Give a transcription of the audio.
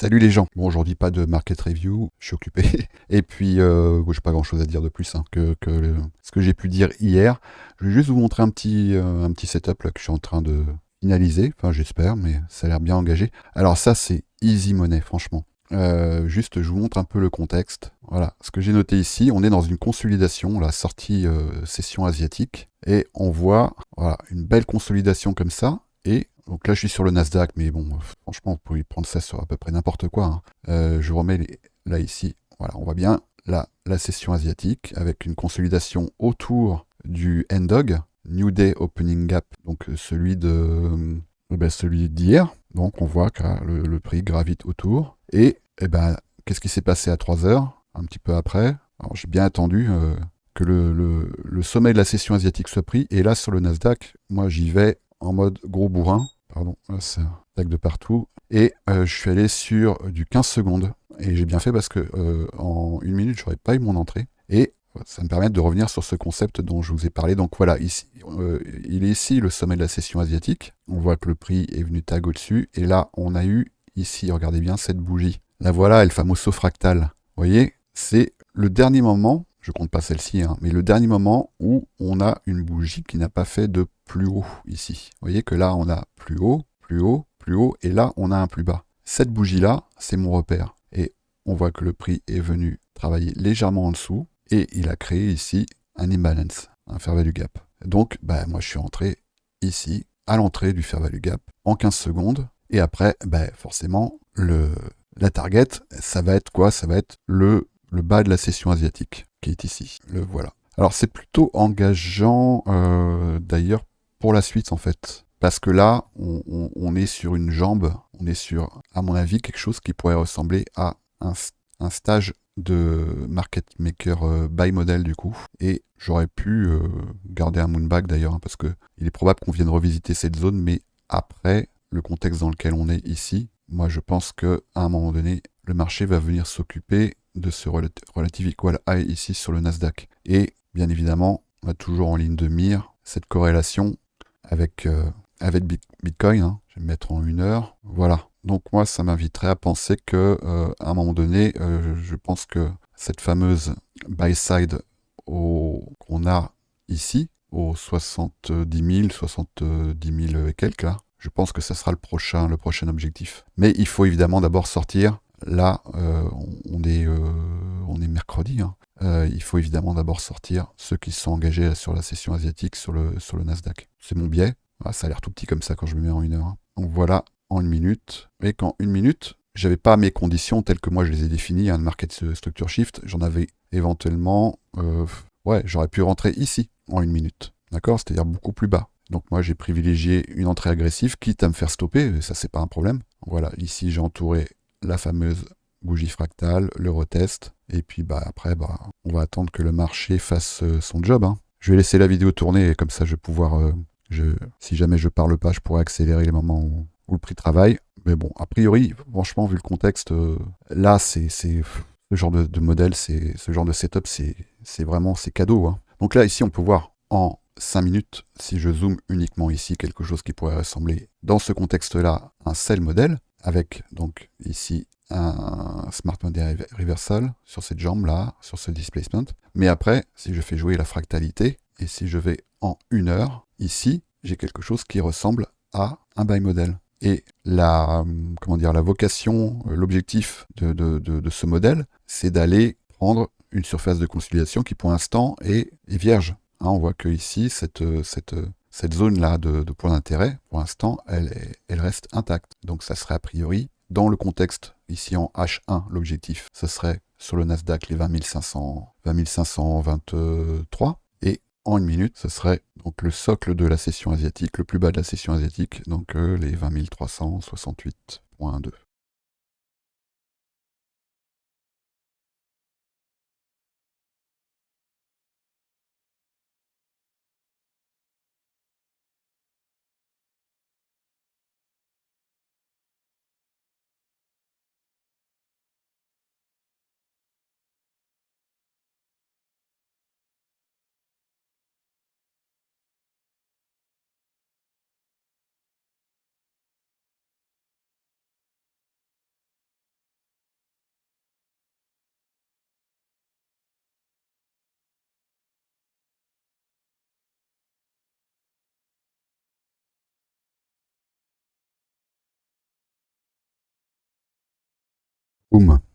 Salut les gens. Bon, aujourd'hui pas de market review, je suis occupé. Et puis, j'ai pas grand-chose à dire de plus hein, que ce que j'ai pu dire hier. Je vais juste vous montrer un petit setup là, que je suis en train de finaliser. Enfin, j'espère, mais ça a l'air bien engagé. Alors ça, c'est easy money, franchement. Juste, je vous montre un peu le contexte. Voilà, ce que j'ai noté ici, on est dans une consolidation, la sortie session asiatique, et on voit voilà, une belle consolidation comme ça. Et donc là, je suis sur le Nasdaq, mais bon, franchement, vous pouvez prendre ça sur à peu près n'importe quoi, hein. Je remets là ici. Voilà, on voit bien la session asiatique avec une consolidation autour du NDOG, New Day Opening Gap, donc celui d'hier. Donc on voit que le prix gravite autour. Et qu'est-ce qui s'est passé à 3 heures, un petit peu après? Alors j'ai bien attendu que le sommet de la session asiatique soit pris. Et là, sur le Nasdaq, moi j'y vais en mode gros bourrin. Pardon, là, ça attaque de partout. Et je suis allé sur du 15 secondes. Et j'ai bien fait parce que en une minute, j'aurais pas eu mon entrée. Et ça me permet de revenir sur ce concept dont je vous ai parlé. Donc voilà, ici, il est ici le sommet de la session asiatique. On voit que le prix est venu tag au-dessus. Et là, on a eu ici, regardez bien cette bougie. La voilà, el famoso fractal. Vous voyez, c'est le dernier moment, je compte pas celle-ci, hein, mais le dernier moment où on a une bougie qui n'a pas fait de plus haut ici. Vous voyez que là, on a plus haut, plus haut, plus haut, et là, on a un plus bas. Cette bougie-là, c'est mon repère. Et on voit que le prix est venu travailler légèrement en dessous, et il a créé ici un imbalance, un fair value gap. Donc, moi, je suis entré ici, à l'entrée du fair value gap, en 15 secondes, et après, forcément, la target, ça va être quoi? Ça va être le bas de la session asiatique, qui est ici. Le voilà. Alors c'est plutôt engageant d'ailleurs pour la suite en fait. Parce que là, on est sur une jambe, on est sur, à mon avis, quelque chose qui pourrait ressembler à un stage de market maker buy model du coup. Et j'aurais pu garder un moonback d'ailleurs, hein, parce que il est probable qu'on vienne revisiter cette zone, mais après le contexte dans lequel on est ici, moi je pense qu'à un moment donné, le marché va venir s'occuper de ce relative equal high ici sur le Nasdaq. Et bien évidemment, on a toujours en ligne de mire cette corrélation avec, avec Bitcoin, hein. Je vais me mettre en 1 heure. Voilà. Donc moi, ça m'inviterait à penser que à un moment donné, je pense que cette fameuse buy side qu'on a ici, aux 70 000 et quelques là, je pense que ça sera le prochain objectif. Mais il faut évidemment d'abord sortir. Là, on est mercredi, hein. Il faut évidemment d'abord sortir ceux qui se sont engagés sur la session asiatique sur le Nasdaq. C'est mon biais. Ah, ça a l'air tout petit comme ça quand je me mets en 1 heure, hein. Donc voilà, en 1 minute. Et qu'en 1 minute, j'avais pas mes conditions telles que moi je les ai définies, un market structure shift. J'en avais éventuellement, j'aurais pu rentrer ici en 1 minute. D'accord? C'est-à-dire beaucoup plus bas. Donc moi j'ai privilégié une entrée agressive, quitte à me faire stopper, et ça c'est pas un problème. Voilà, ici j'ai entouré la fameuse bougie fractale, le retest, et puis après on va attendre que le marché fasse son job, hein. Je vais laisser la vidéo tourner et comme ça je vais pouvoir, si jamais je parle pas, je pourrais accélérer les moments où le prix travaille. Mais bon, a priori, franchement, vu le contexte, là c'est ce genre de modèle, ce genre de setup, c'est vraiment c'est cadeau, hein. Donc là ici on peut voir en 5 minutes, si je zoome uniquement ici, quelque chose qui pourrait ressembler dans ce contexte-là un sell modèle, avec donc ici un smart model reversal sur cette jambe-là, sur ce displacement. Mais après, si je fais jouer la fractalité, et si je vais en 1 heure, ici, j'ai quelque chose qui ressemble à un buy model. Et la vocation, l'objectif de ce modèle, c'est d'aller prendre une surface de consolidation qui pour l'instant est vierge. Hein, on voit que ici, cette zone-là de point d'intérêt, pour l'instant, elle reste intacte. Donc ça serait a priori, dans le contexte, ici en H1, l'objectif, ce serait sur le Nasdaq les 20 523. Et en 1 minute, ce serait donc le socle de la session asiatique, le plus bas de la session asiatique, donc les 20 368,2. Oum.